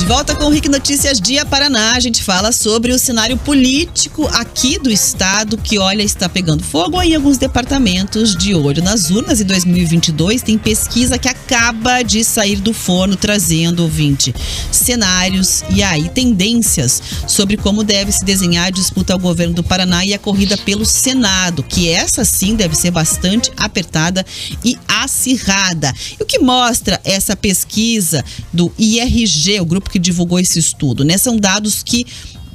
Volta com o RIC Notícias Dia Paraná. A gente fala sobre o cenário político aqui do estado que, olha, está pegando fogo em alguns departamentos. De olho nas urnas. Em 2022 tem pesquisa que acaba de sair do forno, trazendo, ouvinte, cenários e aí tendências sobre como deve se desenhar a disputa ao governo do Paraná e a corrida pelo Senado, que essa sim deve ser bastante apertada e acirrada. E o que mostra essa pesquisa do IRG, o grupo que divulgou esse estudo, né? São dados que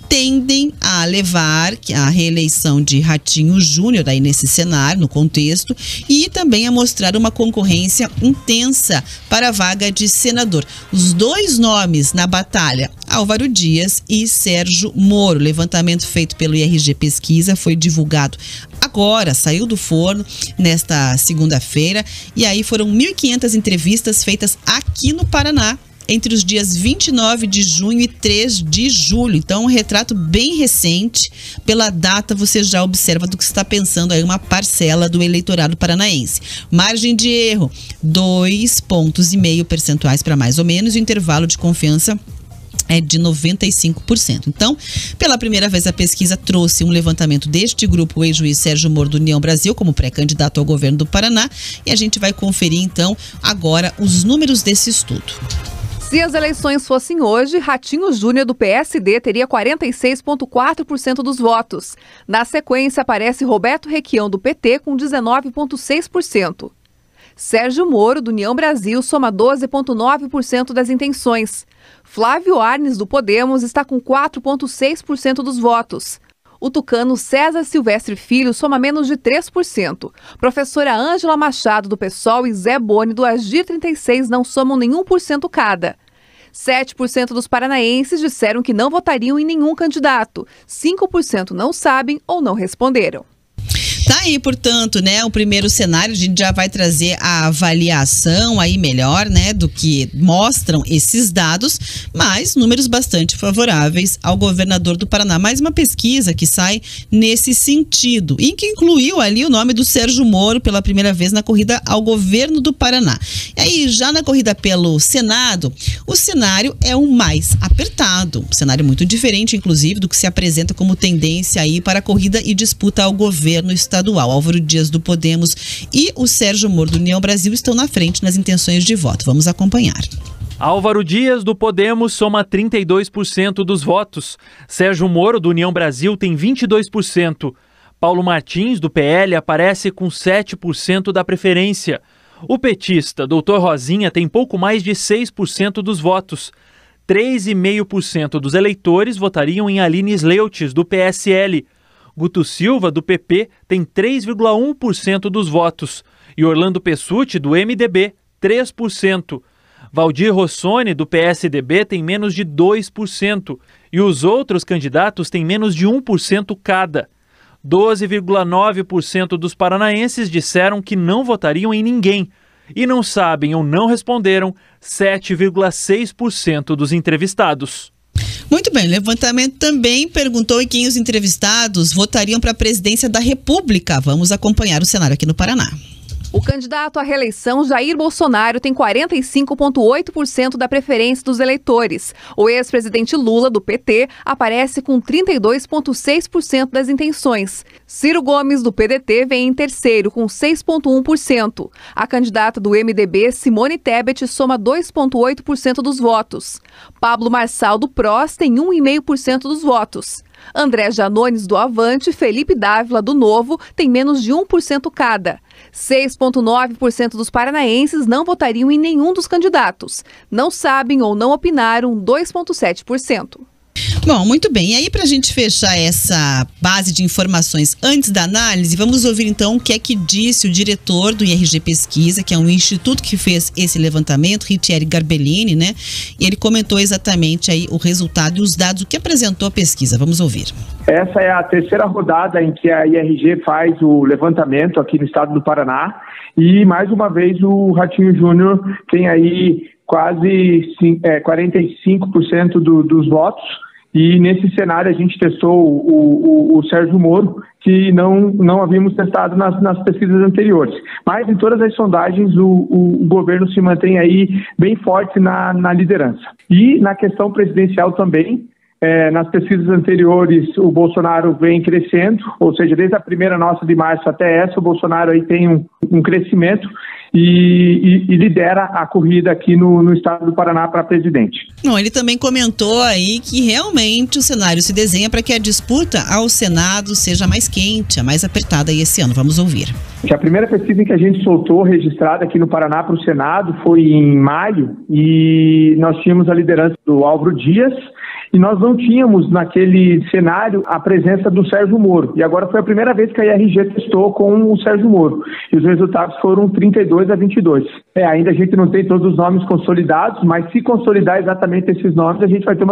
tendem a levar a reeleição de Ratinho Júnior aí nesse cenário, no contexto, e também a mostrar uma concorrência intensa para a vaga de senador. Os dois nomes na batalha, Álvaro Dias e Sérgio Moro. O levantamento feito pelo IRG Pesquisa foi divulgado agora, saiu do forno nesta segunda-feira, e aí foram 1.500 entrevistas feitas aqui no Paraná, entre os dias 29 de junho e 3 de julho. Então, um retrato bem recente. Pela data, você já observa do que está pensando aí uma parcela do eleitorado paranaense. Margem de erro, 2,5 pontos percentuais para mais ou menos. O intervalo de confiança é de 95%. Então, pela primeira vez a pesquisa trouxe um levantamento deste grupo, o ex-juiz Sérgio Moro do União Brasil, como pré-candidato ao governo do Paraná. E a gente vai conferir, então, agora os números desse estudo. Se as eleições fossem hoje, Ratinho Júnior do PSD teria 46,4% dos votos. Na sequência, aparece Roberto Requião do PT com 19,6%. Sérgio Moro do União Brasil soma 12,9% das intenções. Flávio Arnes do Podemos está com 4,6% dos votos. O tucano César Silvestre Filho soma menos de 3%. Professora Ângela Machado do PSOL e Zé Boni do Agir 36 não somam nenhum por cento cada. 7% dos paranaenses disseram que não votariam em nenhum candidato. 5% não sabem ou não responderam. Tá aí, portanto, né, o primeiro cenário. A gente já vai trazer a avaliação aí melhor, né, do que mostram esses dados, mas números bastante favoráveis ao governador do Paraná. Mais uma pesquisa que sai nesse sentido e que incluiu ali o nome do Sérgio Moro pela primeira vez na corrida ao governo do Paraná. E aí, já na corrida pelo Senado, o cenário é o mais apertado, um cenário muito diferente, inclusive, do que se apresenta como tendência aí para a corrida e disputa ao governo estadual. Álvaro Dias do Podemos e o Sérgio Moro do União Brasil estão na frente nas intenções de voto. Vamos acompanhar. Álvaro Dias do Podemos soma 32% dos votos. Sérgio Moro do União Brasil tem 22%. Paulo Martins do PL aparece com 7% da preferência. O petista Dr. Rosinha tem pouco mais de 6% dos votos. 3,5% dos eleitores votariam em Aline Sleutis do PSL. Guto Silva, do PP, tem 3,1% dos votos e Orlando Pessutti, do MDB, 3%. Valdir Rossoni, do PSDB, tem menos de 2% e os outros candidatos têm menos de 1% cada. 12,9% dos paranaenses disseram que não votariam em ninguém e não sabem ou não responderam 7,6% dos entrevistados. Muito bem, o levantamento também perguntou em quem os entrevistados votariam para a presidência da República. Vamos acompanhar o cenário aqui no Paraná. O candidato à reeleição, Jair Bolsonaro, tem 45,8% da preferência dos eleitores. O ex-presidente Lula, do PT, aparece com 32,6% das intenções. Ciro Gomes, do PDT, vem em terceiro, com 6,1%. A candidata do MDB, Simone Tebet, soma 2,8% dos votos. Pablo Marçal, do PROS, tem 1,5% dos votos. André Janones, do Avante, e Felipe Dávila, do Novo, tem menos de 1% cada. 6,9% dos paranaenses não votariam em nenhum dos candidatos. Não sabem ou não opinaram, 2,7%. Bom, muito bem. E aí, para a gente fechar essa base de informações antes da análise, vamos ouvir então o que é que disse o diretor do IRG Pesquisa, que é um instituto que fez esse levantamento, Ritieri Garbellini, né? E ele comentou exatamente aí o resultado e os dados, o que apresentou a pesquisa. Vamos ouvir. Essa é a terceira rodada em que a IRG faz o levantamento aqui no estado do Paraná e, mais uma vez, o Ratinho Júnior tem aí quase 45% dos votos E nesse cenário a gente testou o Sérgio Moro, que não havíamos testado nas pesquisas anteriores. Mas em todas as sondagens o governo se mantém aí bem forte na liderança. E na questão presidencial também, nas pesquisas anteriores o Bolsonaro vem crescendo, ou seja, desde a primeira nossa de março até essa, o Bolsonaro aí tem um crescimento e lidera a corrida aqui no estado do Paraná para presidente. Não, ele também comentou aí que realmente o cenário se desenha para que a disputa ao Senado seja mais quente, mais apertada aí esse ano. Vamos ouvir. A primeira pesquisa que a gente soltou, registrada aqui no Paraná para o Senado, foi em maio, e nós tínhamos a liderança do Álvaro Dias, e nós não tínhamos naquele cenário a presença do Sérgio Moro. E agora foi a primeira vez que a IRG testou com o Sérgio Moro. E os resultados foram 32-22. Ainda a gente não tem todos os nomes consolidados, mas se consolidar exatamente esses nomes, a gente vai ter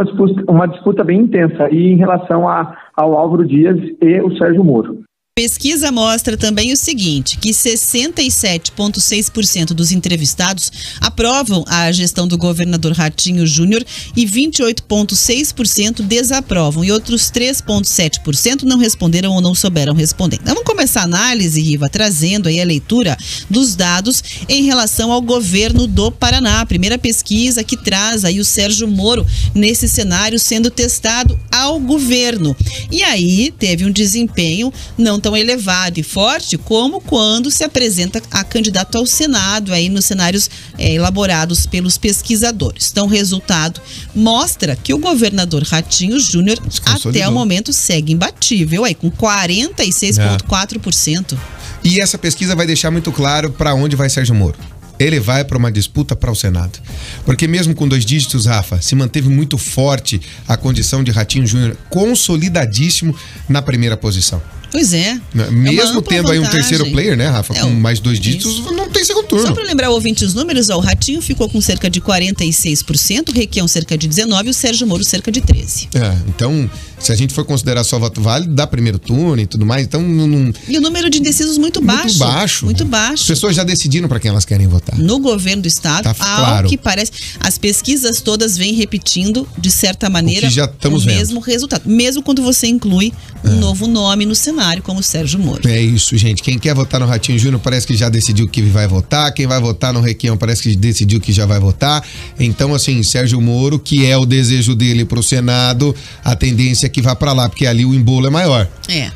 uma disputa bem intensa aí em relação ao Álvaro Dias e o Sérgio Moro. Pesquisa mostra também o seguinte, que 67,6% dos entrevistados aprovam a gestão do governador Ratinho Júnior e 28,6% desaprovam. E outros 3,7% não responderam ou não souberam responder. Então, vamos começar a análise, Riva, trazendo aí a leitura dos dados em relação ao governo do Paraná. A primeira pesquisa que traz aí o Sérgio Moro nesse cenário sendo testado ao governo. E aí teve um desempenho não tão elevado e forte como quando se apresenta a candidato ao Senado aí nos cenários elaborados pelos pesquisadores. Então o resultado mostra que o governador Ratinho Júnior até o momento segue imbatível aí com 46,4%. E essa pesquisa vai deixar muito claro para onde vai Sérgio Moro. Ele vai para uma disputa para o Senado. Porque mesmo com 2 dígitos, Rafa, se manteve muito forte a condição de Ratinho Júnior, consolidadíssimo na primeira posição. Pois é. Mesmo tendo aí um terceiro player, né, Rafa? Com mais 2 dígitos, não tem segundo turno. Só para lembrar o ouvinte os números, o Ratinho ficou com cerca de 46%, o Requião cerca de 19% e o Sérgio Moro cerca de 13%. Então, se a gente for considerar só voto válido, dá primeiro turno e tudo mais, então não... E o número de indecisos muito baixo. Muito baixo. As pessoas já decidiram para quem elas querem votar. No governo do estado, claro. Que parece, as pesquisas todas vêm repetindo, de certa maneira, o que já estamos vendo. Mesmo resultado. Mesmo quando você inclui um novo nome no cenário, como o Sérgio Moro. É isso, gente. Quem quer votar no Ratinho Júnior parece que já decidiu que vai votar. Quem vai votar no Requião parece que decidiu que já vai votar. Então, assim, Sérgio Moro, que é o desejo dele pro Senado, a tendência é que vá para lá, porque ali o embolo é maior.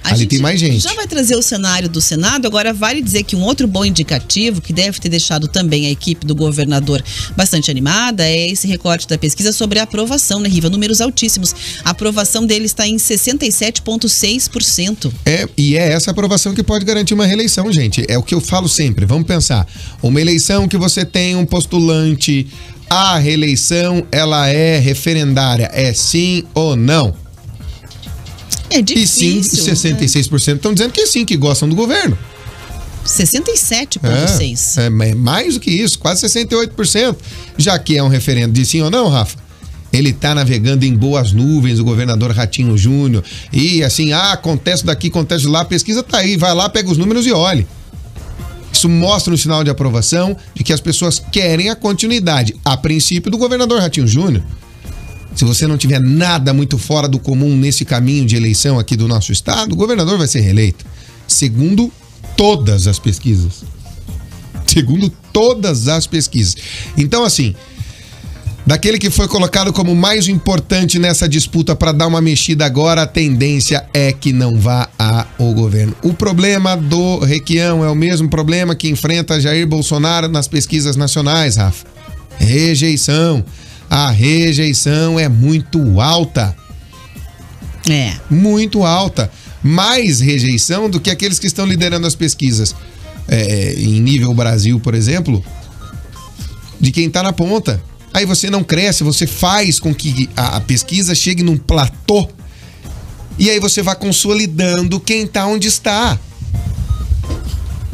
Ali tem mais gente. Já vai trazer o cenário do Senado. Agora, vale dizer que um outro bom indicativo, que deve ter deixado também a equipe do governador bastante animada, é esse recorte da pesquisa sobre a aprovação, né, Riva? Números altíssimos. A aprovação dele está em 67,6%. E é essa aprovação que pode garantir uma reeleição, gente. É o que eu falo sempre. Vamos pensar. Uma eleição que você tem um postulante, a reeleição, ela é referendária. É sim ou não? É difícil. E sim, 66% estão dizendo que sim, que gostam do governo. 67,6%. É mais do que isso, quase 68%. Já que é um referendo de sim ou não, Rafa? Ele tá navegando em boas nuvens, o governador Ratinho Júnior. E assim, acontece daqui, acontece de lá, a pesquisa tá aí, vai lá, pega os números e olhe. Isso mostra um sinal de aprovação de que as pessoas querem a continuidade, a princípio, do governador Ratinho Júnior. Se você não tiver nada muito fora do comum nesse caminho de eleição aqui do nosso estado, o governador vai ser reeleito. Segundo todas as pesquisas. Então, assim, daquele que foi colocado como mais importante nessa disputa para dar uma mexida agora, a tendência é que não vá ao governo. O problema do Requião é o mesmo problema que enfrenta Jair Bolsonaro nas pesquisas nacionais, Rafa. Rejeição. A rejeição é muito alta. Muito alta. Mais rejeição do que aqueles que estão liderando as pesquisas. Em nível Brasil, por exemplo, de quem está na ponta. Aí você não cresce, você faz com que a pesquisa chegue num platô e aí você vai consolidando quem está onde está.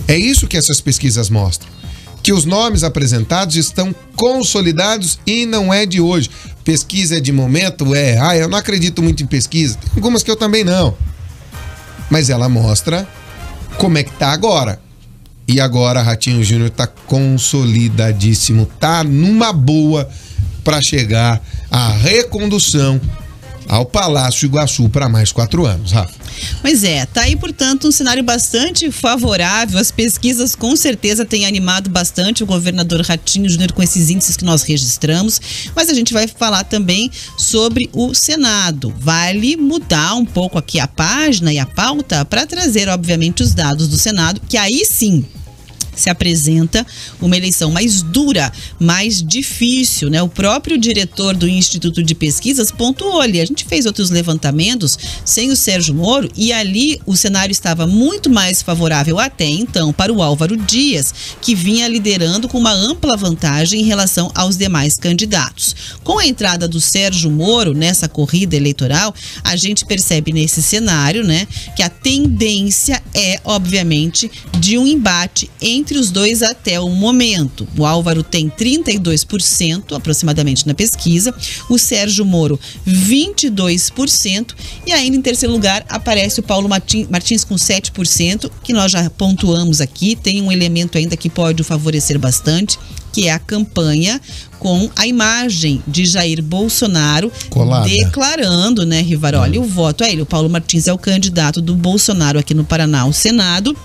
É isso que essas pesquisas mostram. Que os nomes apresentados estão consolidados e não é de hoje. Pesquisa é de momento? Eu não acredito muito em pesquisa. Tem algumas que eu também não. Mas ela mostra como é que tá agora. E agora Ratinho Júnior tá consolidadíssimo, tá numa boa para chegar à recondução ao Palácio Iguaçu para mais 4 anos, Rafa. Pois é, tá aí, portanto, um cenário bastante favorável. As pesquisas com certeza têm animado bastante o governador Ratinho Júnior com esses índices que nós registramos, mas a gente vai falar também sobre o Senado. Vale mudar um pouco aqui a página e a pauta para trazer, obviamente, os dados do Senado, que aí sim se apresenta uma eleição mais dura, mais difícil, né? O próprio diretor do Instituto de Pesquisas pontuou ali. A gente fez outros levantamentos sem o Sérgio Moro e ali o cenário estava muito mais favorável até então para o Álvaro Dias, que vinha liderando com uma ampla vantagem em relação aos demais candidatos. Com a entrada do Sérgio Moro nessa corrida eleitoral, a gente percebe nesse cenário, né, que a tendência é, obviamente, de um embate entre os dois até o momento. O Álvaro tem 32% aproximadamente na pesquisa, o Sérgio Moro 22% e ainda em terceiro lugar aparece o Paulo Martins com 7%, que nós já pontuamos aqui. Tem um elemento ainda que pode o favorecer bastante, que é a campanha com a imagem de Jair Bolsonaro colada, declarando, né, Rivaroli, o voto a ele. O Paulo Martins é o candidato do Bolsonaro aqui no Paraná ao Senado.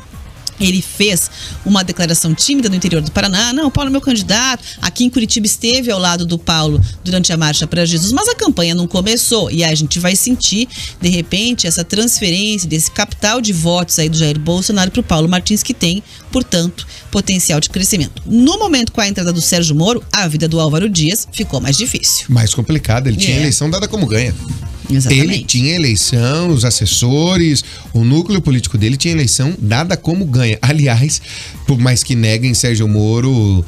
Ele fez uma declaração tímida no interior do Paraná. Não, o Paulo é meu candidato. Aqui em Curitiba esteve ao lado do Paulo durante a Marcha para Jesus, mas a campanha não começou. E aí a gente vai sentir, de repente, essa transferência desse capital de votos aí do Jair Bolsonaro para o Paulo Martins, que tem, portanto, potencial de crescimento. No momento, com a entrada do Sérgio Moro, a vida do Álvaro Dias ficou mais difícil. Mais complicada. Ele tinha eleição dada como ganha. Exatamente. Ele tinha eleição, os assessores, o núcleo político dele tinha eleição dada como ganha. Aliás, por mais que neguem, Sérgio Moro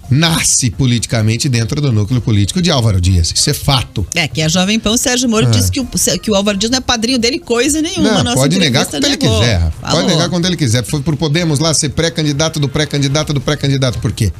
nasce politicamente dentro do núcleo político de Álvaro Dias. Isso é fato. É, que a Jovem Pan, o Sérgio Moro disse que o Álvaro Dias não é padrinho dele coisa nenhuma. Não, pode negar quando ele quiser. Pode negar quando ele quiser. Foi pro Podemos lá ser pré-candidato do pré-candidato do pré-candidato. Por quê?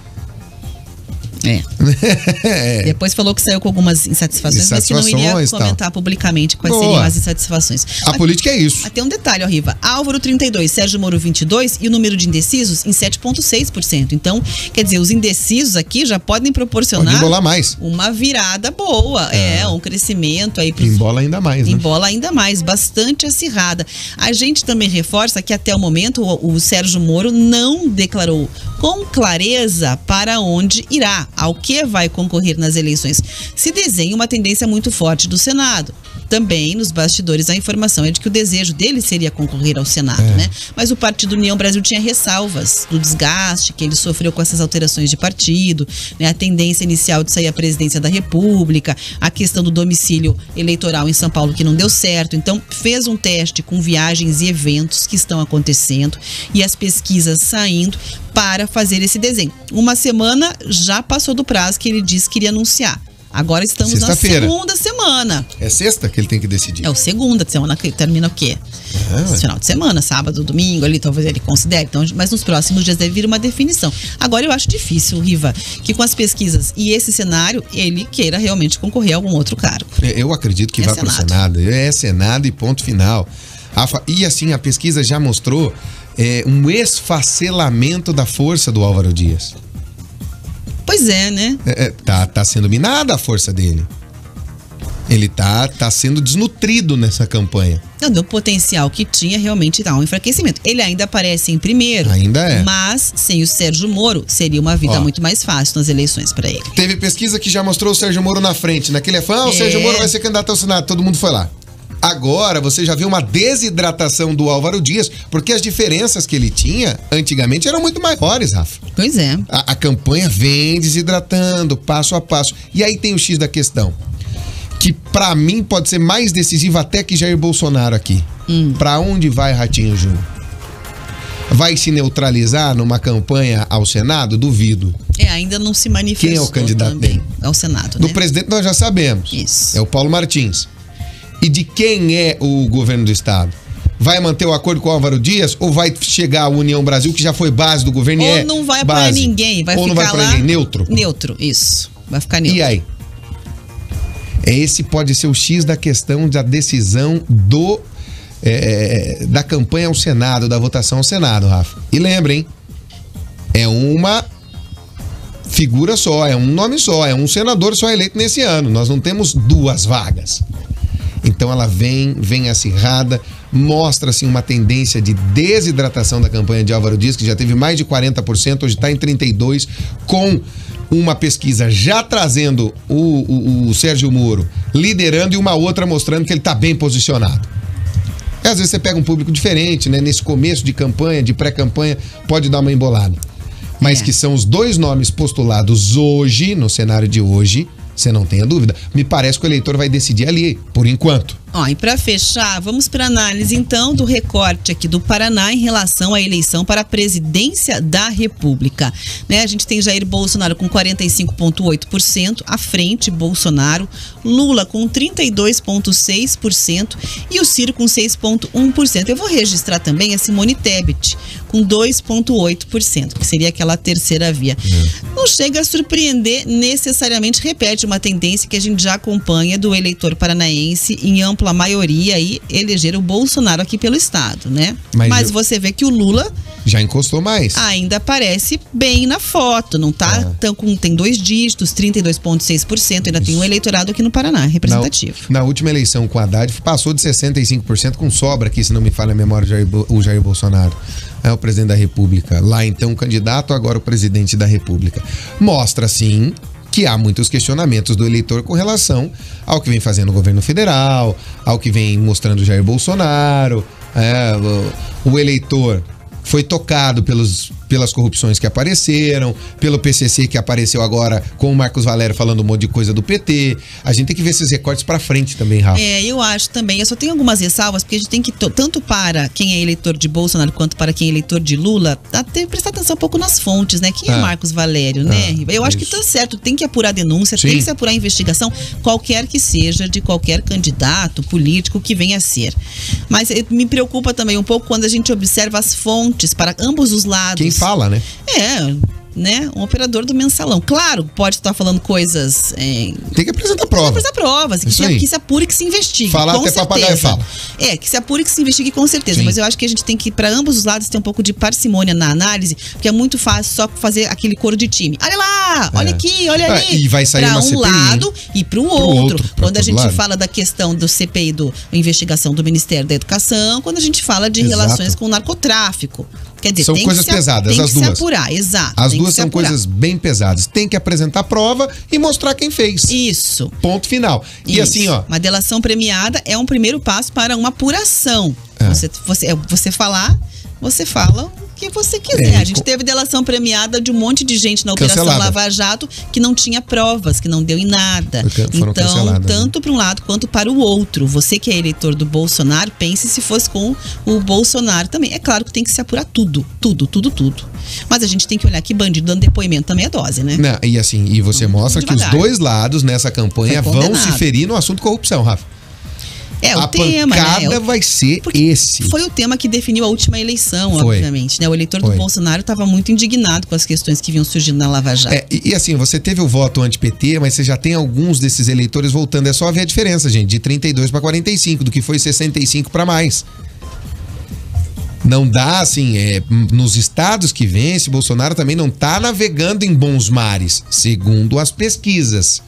Depois falou que saiu com algumas insatisfações, mas que não iria comentar publicamente quais seriam as insatisfações. A política é isso. Até um detalhe, ó, Riva. Álvaro 32, Sérgio Moro 22 e o número de indecisos em 7,6%. Então, quer dizer, os indecisos aqui já podem proporcionar embolar mais. Uma virada boa, um crescimento aí. Embola ainda mais, né? Embola ainda mais, bastante acirrada. A gente também reforça que até o momento o Sérgio Moro não declarou com clareza para onde irá, ao que vai concorrer nas eleições. Se desenha uma tendência muito forte do Senado. Também, nos bastidores, a informação é de que o desejo dele seria concorrer ao Senado, né? Mas o Partido União Brasil tinha ressalvas do desgaste que ele sofreu com essas alterações de partido, né? A tendência inicial de sair à presidência da República, a questão do domicílio eleitoral em São Paulo que não deu certo. Então, fez um teste com viagens e eventos que estão acontecendo e as pesquisas saindo para fazer esse desenho. Uma semana já passou do prazo que ele disse que iria anunciar. Agora estamos na segunda semana. É sexta que ele tem que decidir? É o segunda semana que termina o quê? Final de semana, sábado, domingo, ali talvez ele considere. Então, mas nos próximos dias deve vir uma definição. Agora eu acho difícil, Riva, que com as pesquisas e esse cenário, ele queira realmente concorrer a algum outro cargo. Eu acredito que vai para o Senado. É Senado e ponto final. E assim, a pesquisa já mostrou um esfacelamento da força do Álvaro Dias. Pois é, né? Tá sendo minada a força dele. Ele tá sendo desnutrido nessa campanha. Não, do potencial que tinha, realmente dá um enfraquecimento. Ele ainda aparece em primeiro. Ainda é. Mas, sem o Sérgio Moro, seria uma vida muito mais fácil nas eleições para ele. Teve pesquisa que já mostrou o Sérgio Moro na frente. Naquele o Sérgio Moro vai ser candidato ao Senado. Todo mundo foi lá. Agora você já vê uma desidratação do Álvaro Dias, porque as diferenças que ele tinha antigamente eram muito maiores, Rafa. Pois é. A campanha vem desidratando, passo a passo. E aí tem o X da questão, que pra mim pode ser mais decisivo até que Jair Bolsonaro aqui. Pra onde vai Ratinho Júnior? Vai se neutralizar numa campanha ao Senado? Duvido. Ainda não se manifestou. Quem é o candidato dele? Ao Senado, Do né? presidente nós já sabemos. Isso. É o Paulo Martins. E de quem é o governo do estado? Vai manter o acordo com o Álvaro Dias ou vai chegar a União Brasil, que já foi base do governo? Ou não vai para ninguém, vai ficar não vai lá... ninguém, neutro? Neutro, isso. Vai ficar neutro. E aí? Esse pode ser o X da questão da decisão da campanha ao Senado, da votação ao Senado, Rafa. E lembrem, é uma figura só, é um nome só, é um senador só eleito nesse ano. Nós não temos duas vagas. Então ela vem acirrada, mostra assim uma tendência de desidratação da campanha de Álvaro Dias, que já teve mais de 40%, hoje está em 32%, com uma pesquisa já trazendo o Sérgio Moro liderando e uma outra mostrando que ele está bem posicionado. E às vezes você pega um público diferente, né? Nesse começo de campanha, de pré-campanha, pode dar uma embolada. Mas que são os dois nomes postulados hoje, no cenário de hoje, você não tenha dúvida. Me parece que o eleitor vai decidir ali, por enquanto. Ó, e para fechar, vamos para análise então do recorte aqui do Paraná em relação à eleição para a presidência da República. Né? A gente tem Jair Bolsonaro com 45,8%, à frente Bolsonaro, Lula com 32,6% e o Ciro com 6,1%. Eu vou registrar também a Simone Tebet com 2,8%, que seria aquela terceira via. Não chega a surpreender necessariamente, repete uma tendência que a gente já acompanha do eleitor paranaense em ampla maioria e eleger o Bolsonaro aqui pelo estado, né? Mas você vê que o Lula já encostou mais. Ainda aparece bem na foto, não tá tão com, tem 2 dígitos, 32,6%, ainda tem um eleitorado aqui no Paraná, representativo. Na última eleição com Haddad passou de 65% com sobra aqui, se não me falha a memória, o Jair Bolsonaro. É o presidente da República. Lá então o candidato, agora o presidente da República. Mostra sim que há muitos questionamentos do eleitor com relação ao que vem fazendo o governo federal, ao que vem mostrando Jair Bolsonaro. O eleitor foi tocado pelas corrupções que apareceram, pelo PCC que apareceu agora com o Marcos Valério falando um monte de coisa do PT. A gente tem que ver esses recortes pra frente também, Rafa. Eu acho também. Eu só tenho algumas ressalvas, porque a gente tem que, tanto para quem é eleitor de Bolsonaro quanto para quem é eleitor de Lula, até prestar atenção um pouco nas fontes, né? Quem é Marcos Valério, né? Eu acho que tá certo, tem que apurar a denúncia, tem que se apurar a investigação, qualquer que seja, de qualquer candidato político que venha a ser. Mas me preocupa também um pouco quando a gente observa as fontes para ambos os lados. Quem fala, né? né? Um operador do mensalão. Claro, pode estar falando coisas... Tem que apresentar provas. Tem que apresentar provas. Que se apure, que se investigue. Falar até papagaio fala. Que se apure, que se investigue com certeza. Sim. Mas eu acho que a gente tem que, para ambos os lados, ter um pouco de parcimônia na análise, porque é muito fácil só fazer aquele coro de time. Olha lá, olha aqui, olha ali. E vai sair pra uma um CPI, lado e pro outro. Quando a gente lado. fala da questão do CPI, do investigação do Ministério da Educação, quando a gente fala de relações com o narcotráfico. Quer dizer, são coisas pesadas, tem as que duas. se apurar, exato. As duas são coisas bem pesadas. Tem que apresentar prova e mostrar quem fez. Isso. Ponto final. Isso. E assim, ó. Uma delação premiada é um primeiro passo para uma apuração. Você fala o que você quiser. A gente teve delação premiada de um monte de gente na Operação Lava Jato que não tinha provas, que não deu em nada. Então, tanto para um lado quanto para o outro. Você que é eleitor do Bolsonaro, pense se fosse com o Bolsonaro também. É claro que tem que se apurar tudo. Mas a gente tem que olhar que bandido dando depoimento também é dose, né? Não, e assim, e você mostra que os dois lados nessa campanha vão se ferir no assunto corrupção, Rafa. O tema, né? A pancada vai ser esse. Foi o tema que definiu a última eleição, obviamente, né? O eleitor do Bolsonaro estava muito indignado com as questões que vinham surgindo na Lava Jato. E assim, você teve o voto anti-PT, mas você já tem alguns desses eleitores voltando. É só ver a diferença, gente, de 32 para 45, do que foi 65 para mais. Não dá, assim, nos estados que vence, Bolsonaro também não tá navegando em bons mares, segundo as pesquisas.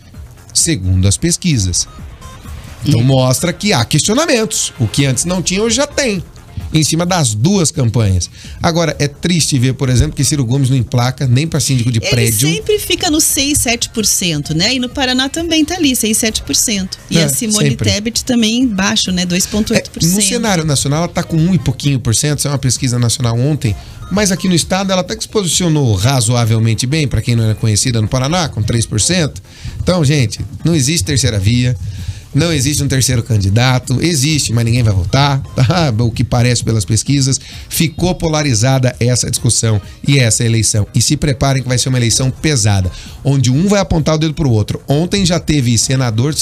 Então mostra que há questionamentos. O que antes não tinha, hoje já tem. Em cima das duas campanhas. Agora, é triste ver, por exemplo, que Ciro Gomes não emplaca nem para síndico de prédio. Ele sempre fica no 6, 7%, né? E no Paraná também tá ali, 6, 7%. E a Simone Tebet também baixo, né? 2,8%. No cenário nacional, ela tá com 1 e pouquinho por cento. Isso é uma pesquisa nacional ontem. Mas aqui no estado, ela até que se posicionou razoavelmente bem, para quem não era conhecida no Paraná, com 3%. Então, gente, não existe terceira via. Não existe um terceiro candidato, existe, mas ninguém vai votar, tá? O que parece pelas pesquisas. Ficou polarizada essa discussão e essa eleição. E se preparem que vai ser uma eleição pesada, onde um vai apontar o dedo pro outro. Ontem já teve senador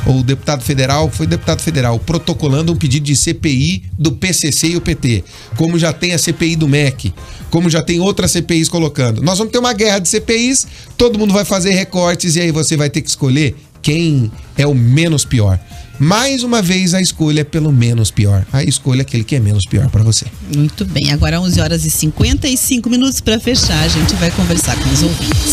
ou deputado federal, foi deputado federal, protocolando um pedido de CPI do PCC e o PT. Como já tem a CPI do MEC, como já tem outras CPIs colocando. Nós vamos ter uma guerra de CPIs, todo mundo vai fazer recortes e aí você vai ter que escolher quem é o menos pior. Mais uma vez, a escolha é pelo menos pior. A escolha é aquele que é menos pior para você. Muito bem. Agora 11h55 para fechar. A gente vai conversar com os ouvintes.